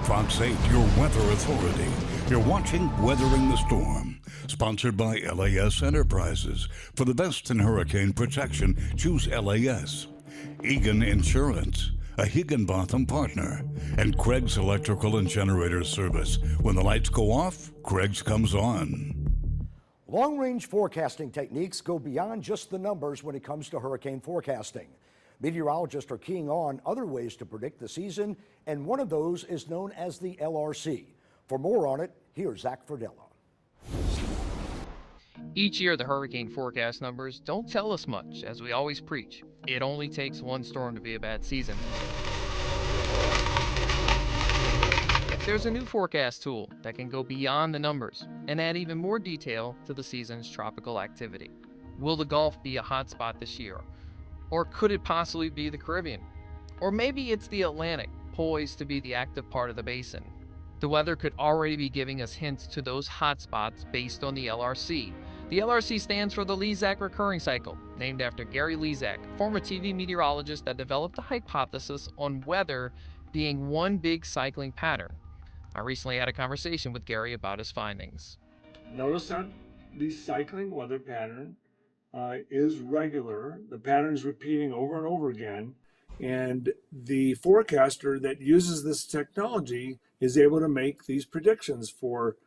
Fox 8, your weather authority. You're watching Weathering the Storm, sponsored by LAS Enterprises. For the best in hurricane protection, choose LAS. Egan Insurance, a Higginbotham partner, and Craig's Electrical and Generator Service. When the lights go off, Craig's comes on. Long-range forecasting techniques go beyond just the numbers when it comes to hurricane forecasting. Meteorologists are keying on other ways to predict the season, and one of those is known as the LRC. For more on it, here's Zach Ferdella. Each year, the hurricane forecast numbers don't tell us much, as we always preach. It only takes one storm to be a bad season. There's a new forecast tool that can go beyond the numbers and add even more detail to the season's tropical activity. Will the Gulf be a hotspot this year? Or could it possibly be the Caribbean? Or maybe it's the Atlantic, poised to be the active part of the basin. The weather could already be giving us hints to those hotspots based on the LRC. The LRC stands for the Lezak Recurring Cycle, named after Gary Lezak, former TV meteorologist that developed a hypothesis on weather being one big cycling pattern. I recently had a conversation with Gary about his findings. Notice that the cycling weather pattern is regular. The pattern is repeating over and over again. And the forecaster that uses this technology is able to make these predictions for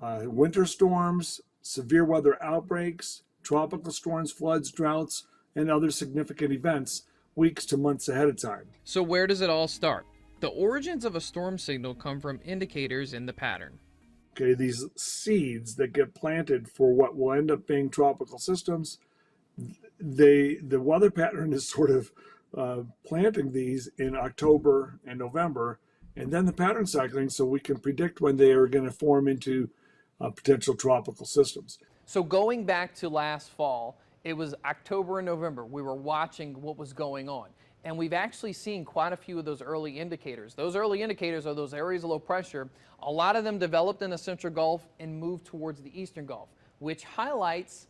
winter storms, severe weather outbreaks, tropical storms, floods, droughts, and other significant events weeks to months ahead of time. So where does it all start? The origins of a storm signal come from indicators in the pattern. Okay, these seeds that get planted for what will end up being tropical systems, the weather pattern is sort of planting these in October and November, and then the pattern cycling so we can predict when they are going to form into potential tropical systems. So going back to last fall, it was October and November. We were watching what was going on. And we've actually seen quite a few of those early indicators. Those early indicators are those areas of low pressure. A lot of them developed in the Central Gulf and moved towards the Eastern Gulf, which highlights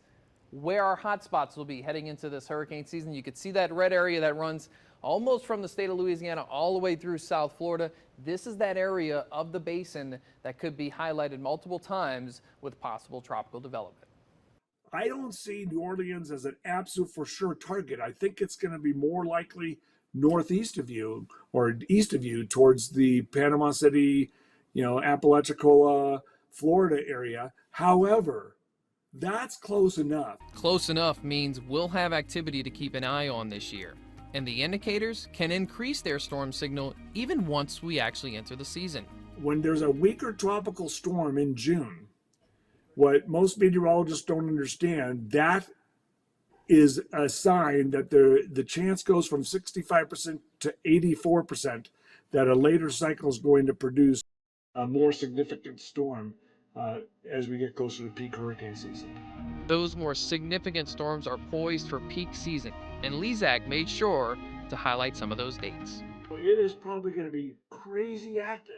where our hotspots will be heading into this hurricane season. You could see that red area that runs almost from the state of Louisiana all the way through South Florida. This is that area of the basin that could be highlighted multiple times with possible tropical development. I don't see New Orleans as an absolute for sure target. I think it's going to be more likely northeast of you or east of you towards the Panama City, Apalachicola, Florida area. However, that's close enough. Close enough means we'll have activity to keep an eye on this year. And the indicators can increase their storm signal even once we actually enter the season. When there's a weaker tropical storm in June, what most meteorologists don't understand, that is a sign that the chance goes from 65% to 84% that a later cycle is going to produce a more significant storm as we get closer to peak hurricane season. Those more significant storms are poised for peak season, and Lezak made sure to highlight some of those dates. It is probably going to be crazy active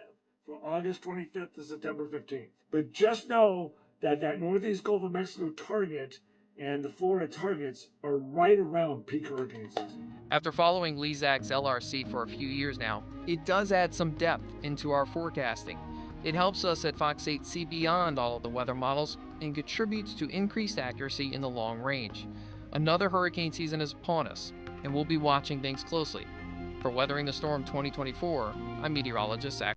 from August 25th to September 15th. But just know that northeast Gulf of Mexico target and the Florida targets are right around peak hurricane season. After following Lezak's LRC for a few years now, it does add some depth into our forecasting. It helps us at Fox 8 see beyond all of the weather models and contributes to increased accuracy in the long range. Another hurricane season is upon us, and we'll be watching things closely. For Weathering the Storm 2024, I'm meteorologist Zach